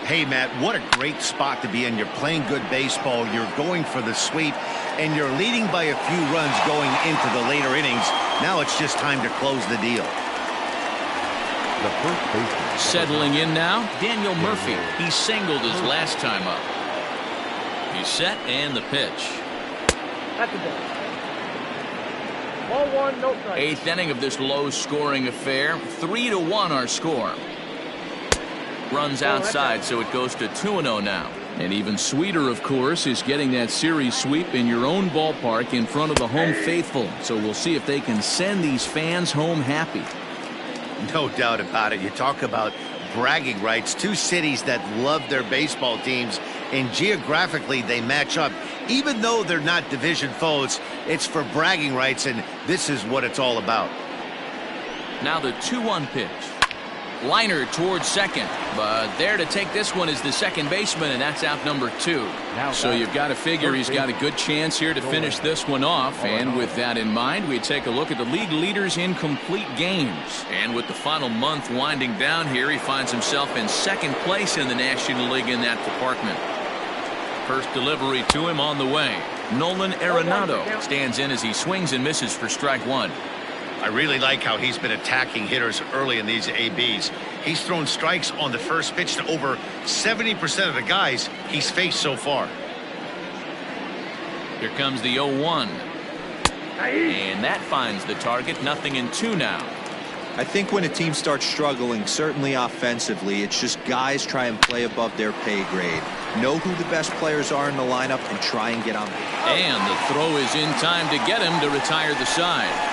Hey, Matt, what a great spot to be in. You're playing good baseball, you're going for the sweep, and you're leading by a few runs going into the later innings. Now it's just time to close the deal. The first baseman. Settling in now, Daniel Murphy. He singled his last time up. He's set, and the pitch. That's a ball. Ball one, no strike. Eighth inning of this low-scoring affair. 3-1 our score. Runs outside, so it goes to 2-0 now. And even sweeter, of course, is getting that series sweep in your own ballpark in front of the home faithful. So we'll see if they can send these fans home happy. No doubt about it. You talk about bragging rights. Two cities that love their baseball teams, and geographically they match up. Even though they're not division foes, it's for bragging rights, and this is what it's all about. Now the 2-1 pitch. Liner towards second, but there to take this one is the second baseman, and that's out number 2. So you've got to figure he's got a good chance here to finish this one off. And with that in mind, we take a look at the league leaders in complete games. And with the final month winding down here, he finds himself in second place in the National League in that department. First delivery to him on the way. Nolan Arenado stands in as he swings and misses for strike one. I really like how he's been attacking hitters early in these ABs. He's thrown strikes on the first pitch to over 70% of the guys he's faced so far. Here comes the 0-1. And that finds the target. 0-2 now. I think when a team starts struggling, certainly offensively, it's just guys try and play above their pay grade. Know who the best players are in the lineup and try and get on. And the throw is in time to get him to retire the side.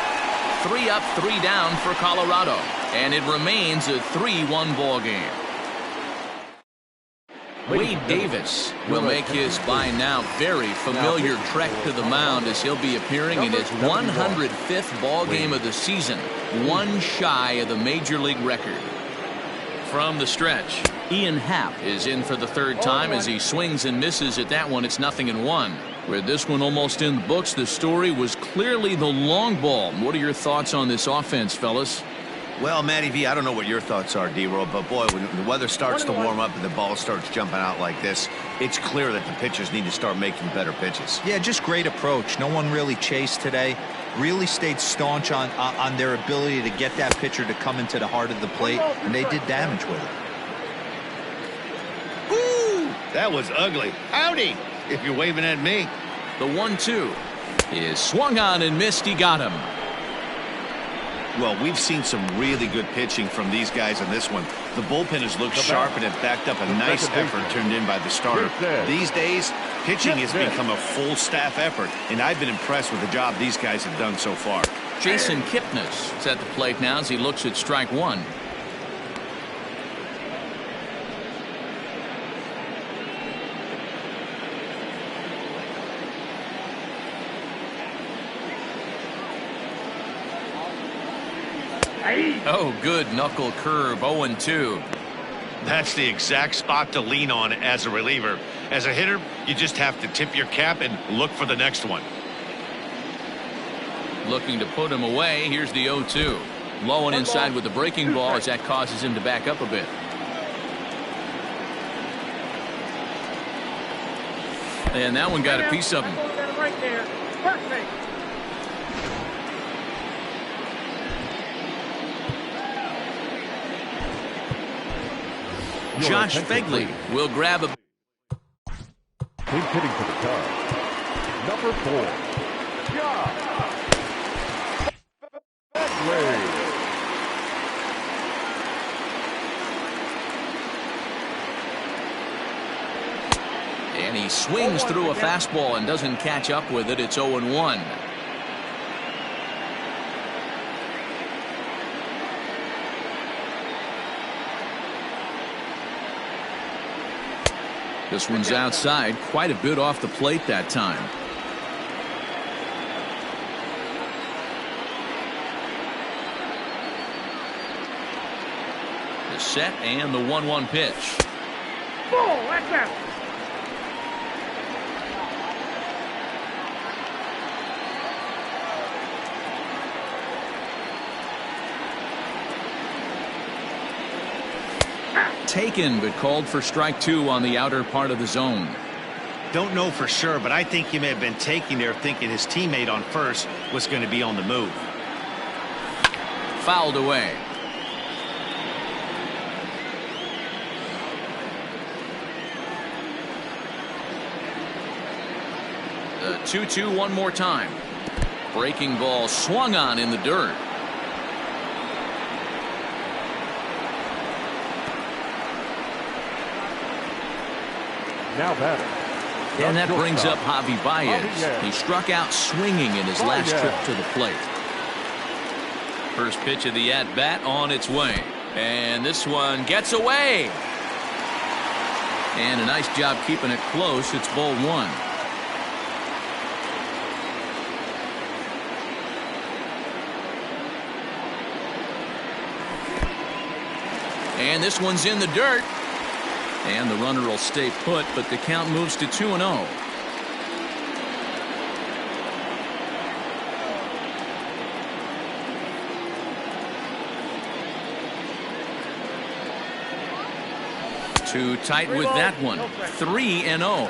3 up, 3 down for Colorado. And it remains a 3-1 ball game. Wade Davis will make his by now very familiar trek to the mound as he'll be appearing in his 105th ball game of the season, one shy of the major league record. From the stretch, Ian Happ is in for the third time as he swings and misses at that one. It's 0-1. With this one almost in the books, the story was clearly the long ball. What are your thoughts on this offense, fellas? Well, Matty V, I don't know what your thoughts are, D-Roll, but boy, when the weather starts to warm up and the ball starts jumping out like this, it's clear that the pitchers need to start making better pitches. Yeah, just great approach. No one really chased today. Really stayed staunch on their ability to get that pitcher to come into the heart of the plate, and they did damage with it. Woo! That was ugly. Howdy, if you're waving at me. The 1-2 is swung on and missed. He got him. Well, we've seen some really good pitching from these guys in this one. The bullpen has looked sharp and have backed up a nice effort turned in by the starter. These days, pitching has become a full staff effort, and I've been impressed with the job these guys have done so far. Jason Kipnis is at the plate now as he looks at strike one. Oh, good knuckle curve. 0-2. That's the exact spot to lean on as a reliever. As a hitter, you just have to tip your cap and look for the next one. Looking to put him away. Here's the 0-2. Low and inside with the breaking ball as that causes him to back up a bit. And that one got a piece of him. Right there. First base. Josh Fegley will grab a. He's hitting for the Cubs. Number 4, Josh Fegley. And he swings through a fastball and doesn't catch up with it. It's 0-1. This one's outside, quite a bit off the plate that time. The set and the 1-1 pitch. Ball, that's out. Taken, but called for strike 2 on the outer part of the zone. Don't know for sure, but I think he may have been taking there thinking his teammate on first was going to be on the move. Fouled away. The 2-2 one more time. Breaking ball swung on in the dirt. Now batting. And that brings up Javi Baez. He struck out swinging in his last trip to the plate. First pitch of the at-bat on its way. And this one gets away. And a nice job keeping it close. It's ball 1. And this one's in the dirt. And the runner will stay put, but the count moves to 2-0. Too tight with that one. 3-0.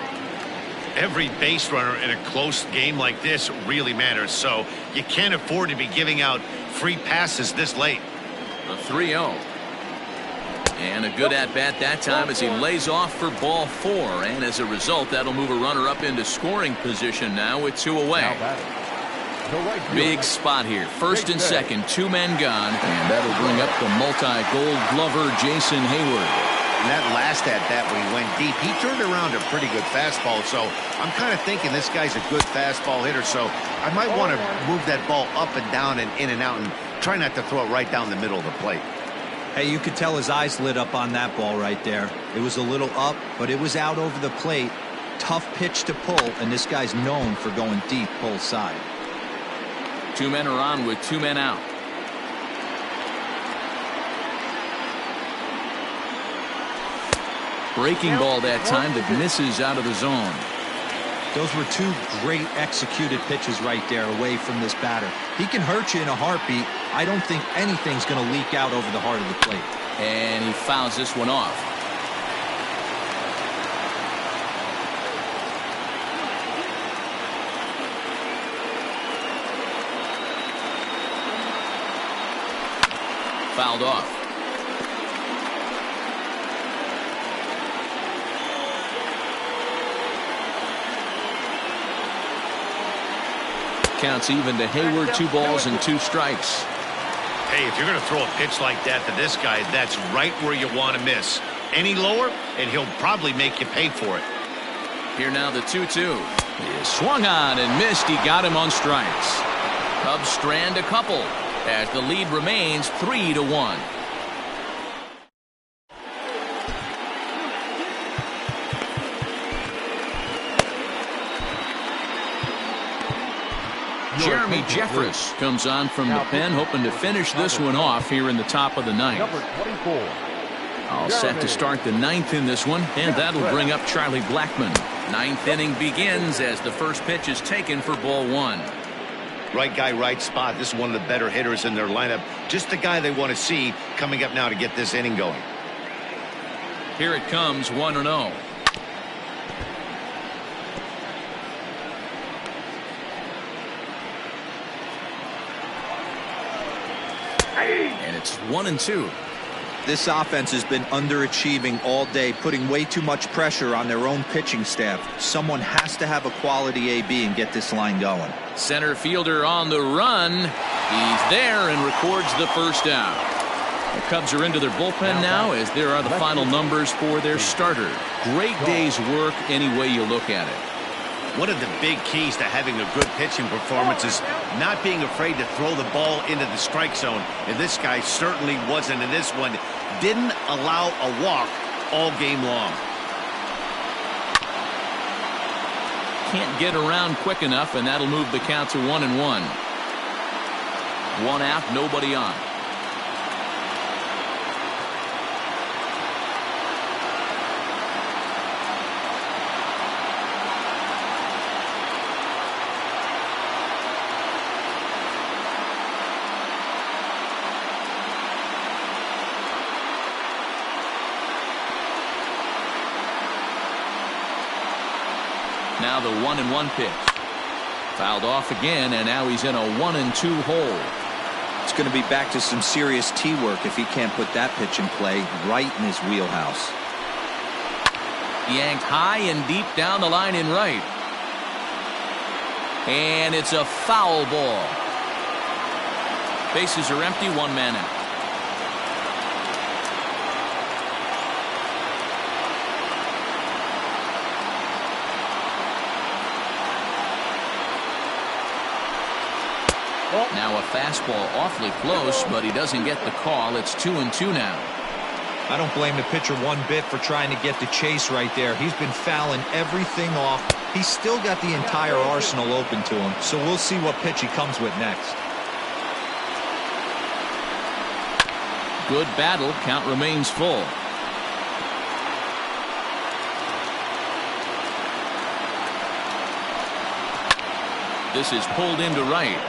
Every base runner in a close game like this really matters, so you can't afford to be giving out free passes this late. A 3-0. And a good at-bat that time as he lays off for ball 4. And as a result, that'll move a runner up into scoring position now with 2 away. Big spot here. First and second, 2 men gone. And that'll bring up the multi-gold glover Jason Hayward. And that last at-bat when he went deep, he turned around a pretty good fastball. So I'm kind of thinking this guy's a good fastball hitter. So I might want to move that ball up and down and in and out and try not to throw it right down the middle of the plate. Hey, you could tell his eyes lit up on that ball right there. It was a little up, but it was out over the plate. Tough pitch to pull, and this guy's known for going deep pull side. 2 men are on with 2 men out. Breaking ball that time that misses out of the zone. Those were 2 great executed pitches right there away from this batter. He can hurt you in a heartbeat. I don't think anything's going to leak out over the heart of the plate. And he fouls this one off. Fouled off. Counts even to Hayward. 2 balls and 2 strikes. Hey, if you're going to throw a pitch like that to this guy, that's right where you want to miss. Any lower, and he'll probably make you pay for it. Here now the 2-2. He swung on and missed. He got him on strikes. Cubs strand a couple as the lead remains 3-1. Jeremy Jeffress comes on from the pen, hoping to finish this one off here in the top of the 9th. All set to start the 9th in this one, and that'll bring up Charlie Blackmon. 9th inning begins as the first pitch is taken for ball 1. Right guy, right spot. This is one of the better hitters in their lineup. Just the guy they want to see coming up now to get this inning going. Here it comes, 1-0. And it's 1-2. This offense has been underachieving all day, putting way too much pressure on their own pitching staff. Someone has to have a quality AB and get this line going. Center fielder on the run. He's there and records the first out. The Cubs are into their bullpen now as there are the final numbers for their starter. Great day's work any way you look at it. One of the big keys to having a good pitching performance is not being afraid to throw the ball into the strike zone. And this guy certainly wasn't in this one. Didn't allow a walk all game long. Can't get around quick enough, and that'll move the count to 1-1. 1 out, nobody on. Now the 1-1 pitch. Fouled off again, and now he's in a 1-2 hole. It's going to be back to some serious tee work if he can't put that pitch in play right in his wheelhouse. Yanked high and deep down the line in right. And it's a foul ball. Bases are empty, one man out. Now a fastball awfully close, but he doesn't get the call. It's 2-2 now. I don't blame the pitcher one bit for trying to get the chase right there. He's been fouling everything off. He's still got the entire arsenal open to him, so we'll see what pitch he comes with next. Good battle. Count remains full. This is pulled into right.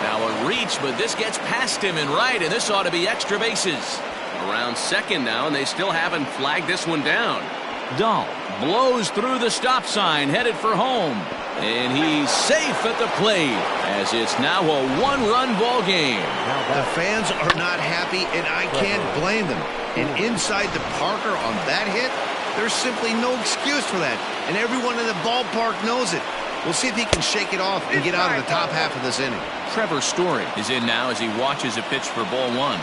Now a reach, but this gets past him in right, and this ought to be extra bases. Around second now, and they still haven't flagged this one down. Dahl blows through the stop sign, headed for home. And he's safe at the plate, as it's now a one-run ball game. The fans are not happy, and I can't blame them. And inside the Parker on that hit, there's simply no excuse for that. And everyone in the ballpark knows it. We'll see if he can shake it off and get out of the top half of this inning. Trevor Story is in now as he watches a pitch for ball one.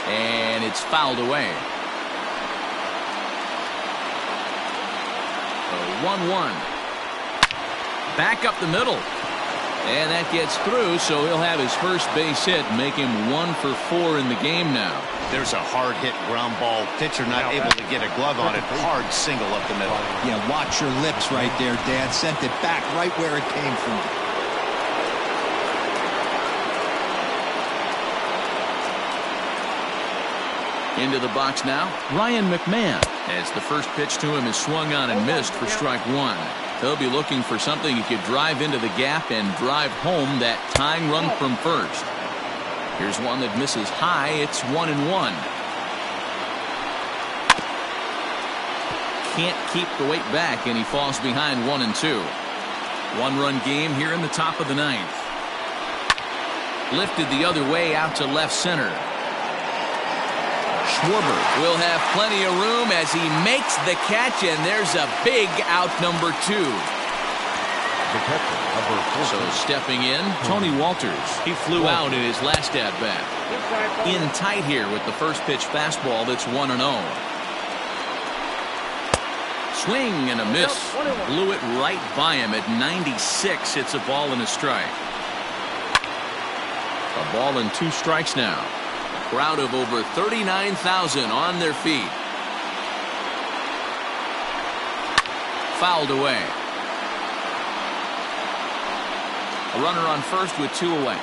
And it's fouled away. 1-1. Back up the middle. And that gets through, so he'll have his first base hit, make him 1 for 4 in the game now. There's a hard hit ground ball. Pitcher not able to get a glove on it. Hard single up the middle. Yeah, watch your lips right there, Dad. Sent it back right where it came from. Into the box now, Ryan McMahon, as the first pitch to him is swung on and missed for strike one. He'll be looking for something he could drive into the gap and drive home that tying run from first. Here's one that misses high. It's 1-1. Can't keep the weight back, and he falls behind 1-2. One-run game here in the top of the ninth. Lifted the other way out to left center. Schwarber will have plenty of room as he makes the catch, and there's a big out, number 2. So stepping in, Tony Walters. He flew out in his last at-bat. In tight here with the first pitch fastball that's 1-0. Swing and a miss. Blew it right by him at 96. It's a ball and a strike. A ball and 2 strikes now. Crowd of over 39,000 on their feet. Fouled away. A runner on first with 2 away.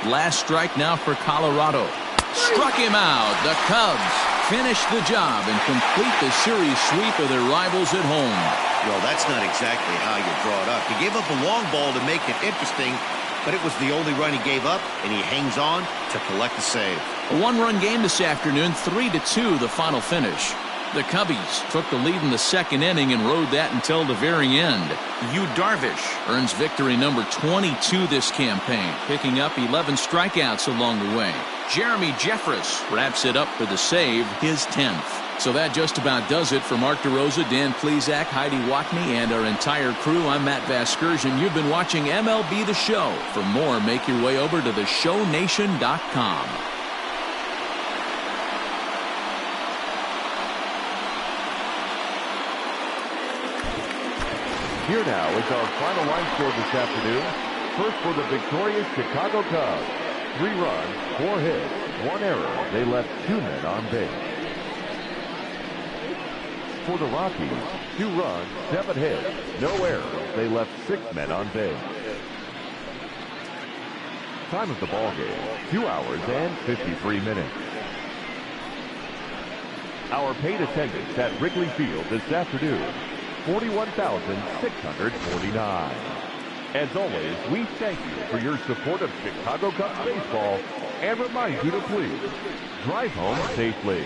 Last strike now for Colorado. Struck him out. The Cubs finish the job and complete the series sweep of their rivals at home. Well, that's not exactly how you draw it up. He gave up a long ball to make it interesting, but it was the only run he gave up, and he hangs on to collect the save. A one-run game this afternoon, 3-2 the final finish. The Cubbies took the lead in the second inning and rode that until the very end. Yu Darvish earns victory number 22 this campaign, picking up 11 strikeouts along the way. Jeremy Jeffress wraps it up for the save, his 10th. So that just about does it for Mark DeRosa, Dan Plesac, Heidi Watney, and our entire crew. I'm Matt Vasgersian. You've been watching MLB The Show. For more, make your way over to theshownation.com. Here now is our final line score this afternoon. First for the victorious Chicago Cubs. 3 runs, 4 hits, 1 error. They left 2 men on base. For the Rockies, 2 runs, 7 hits, no errors. They left 6 men on base. Time of the ball game, 2 hours and 53 minutes. Our paid attendance at Wrigley Field this afternoon, 41,649. As always, we thank you for your support of Chicago Cubs baseball and remind you to please drive home safely.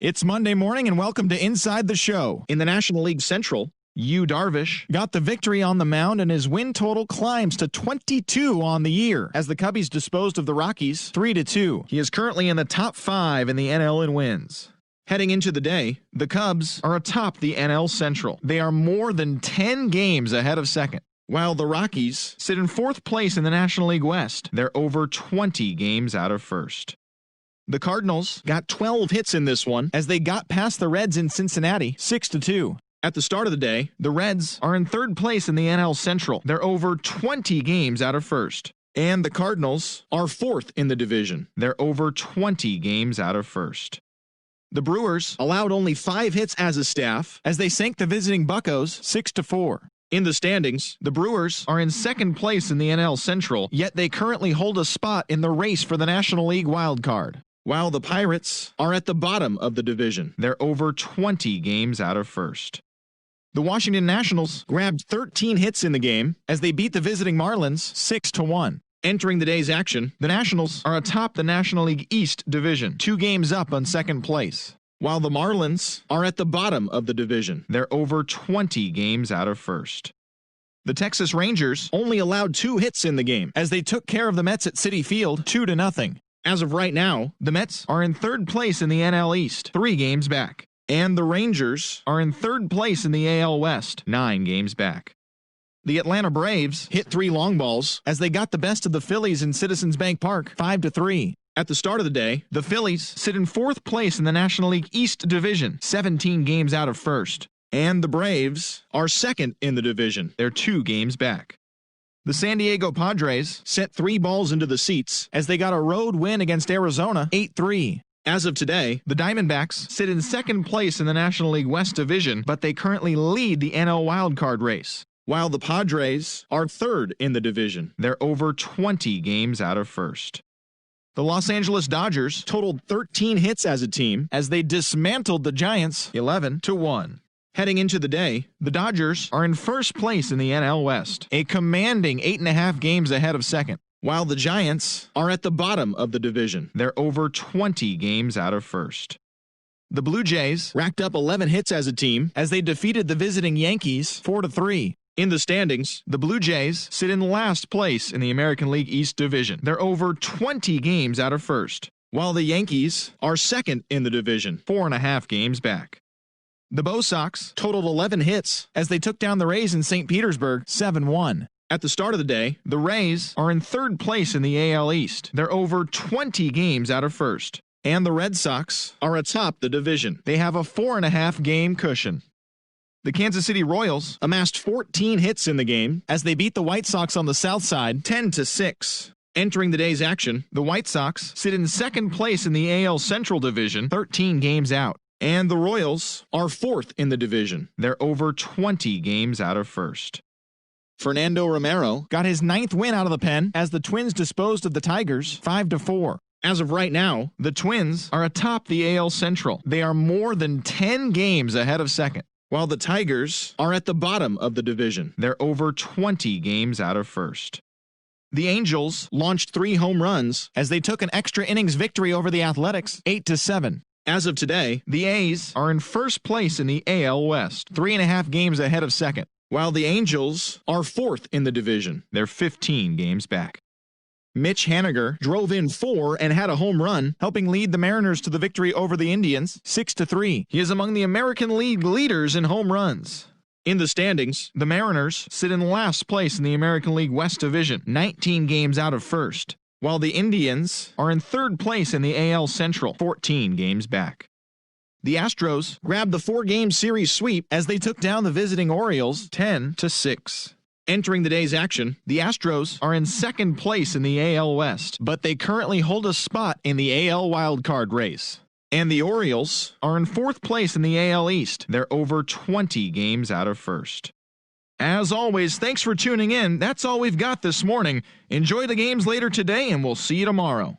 It's Monday morning and welcome to Inside the Show. In the National League Central, Yu Darvish got the victory on the mound and his win total climbs to 22 on the year as the Cubbies disposed of the Rockies 3-2. He is currently in the top 5 in the NL in wins. Heading into the day, the Cubs are atop the NL Central. They are more than 10 games ahead of second, while the Rockies sit in 4th place in the National League West. They're over 20 games out of first. The Cardinals got 12 hits in this one as they got past the Reds in Cincinnati 6-2. At the start of the day, the Reds are in 3rd place in the NL Central. They're over 20 games out of first. And the Cardinals are 4th in the division. They're over 20 games out of first. The Brewers allowed only 5 hits as a staff as they sank the visiting Buccos 6-4. In the standings, the Brewers are in 2nd place in the NL Central, yet they currently hold a spot in the race for the National League wild card. While the Pirates are at the bottom of the division, they're over 20 games out of first. The Washington Nationals grabbed 13 hits in the game as they beat the visiting Marlins 6-1. Entering the day's action, the Nationals are atop the National League East division, 2 games up on 2nd place. While the Marlins are at the bottom of the division, they're over 20 games out of first. The Texas Rangers only allowed 2 hits in the game as they took care of the Mets at Citi Field 2-0. As of right now, the Mets are in 3rd place in the NL East, 3 games back. And the Rangers are in 3rd place in the AL West, 9 games back. The Atlanta Braves hit 3 long balls as they got the best of the Phillies in Citizens Bank Park, 5-3. At the start of the day, the Phillies sit in 4th place in the National League East division, 17 games out of first. And the Braves are 2nd in the division. They're 2 games back. The San Diego Padres sent 3 balls into the seats as they got a road win against Arizona 8-3. As of today, the Diamondbacks sit in 2nd place in the National League West division, but they currently lead the NL wildcard race. While the Padres are 3rd in the division, they're over 20 games out of first. The Los Angeles Dodgers totaled 13 hits as a team as they dismantled the Giants 11-1. Heading into the day, the Dodgers are in 1st place in the NL West, a commanding 8.5 games ahead of second, while the Giants are at the bottom of the division. They're over 20 games out of first. The Blue Jays racked up 11 hits as a team as they defeated the visiting Yankees 4-3. In the standings, the Blue Jays sit in last place in the American League East division. They're over 20 games out of first, while the Yankees are 2nd in the division, 4.5 games back. The Bo Sox totaled 11 hits as they took down the Rays in St. Petersburg 7-1. At the start of the day, the Rays are in 3rd place in the AL East. They're over 20 games out of first. And the Red Sox are atop the division. They have a 4.5 game cushion. The Kansas City Royals amassed 14 hits in the game as they beat the White Sox on the south side 10-6. Entering the day's action, the White Sox sit in 2nd place in the AL Central division, 13 games out. And the Royals are 4th in the division. They're over 20 games out of first. Fernando Romero got his 9th win out of the pen as the Twins disposed of the Tigers 5-4. As of right now, the Twins are atop the AL Central. They are more than 10 games ahead of second, while the Tigers are at the bottom of the division. They're over 20 games out of first. The Angels launched 3 home runs as they took an extra innings victory over the Athletics 8-7. As of today, the A's are in 1st place in the AL West, 3.5 games ahead of second, while the Angels are 4th in the division. They're 15 games back. Mitch Haniger drove in 4 and had a home run, helping lead the Mariners to the victory over the Indians 6-3. He is among the American League leaders in home runs. In the standings, the Mariners sit in last place in the American League West division, 19 games out of first, while the Indians are in 3rd place in the AL Central, 14 games back. The Astros grabbed the 4-game series sweep as they took down the visiting Orioles 10-6. Entering the day's action, the Astros are in 2nd place in the AL West, but they currently hold a spot in the AL wildcard race. And the Orioles are in 4th place in the AL East. They're over 20 games out of first. As always, thanks for tuning in. That's all we've got this morning. Enjoy the games later today, and we'll see you tomorrow.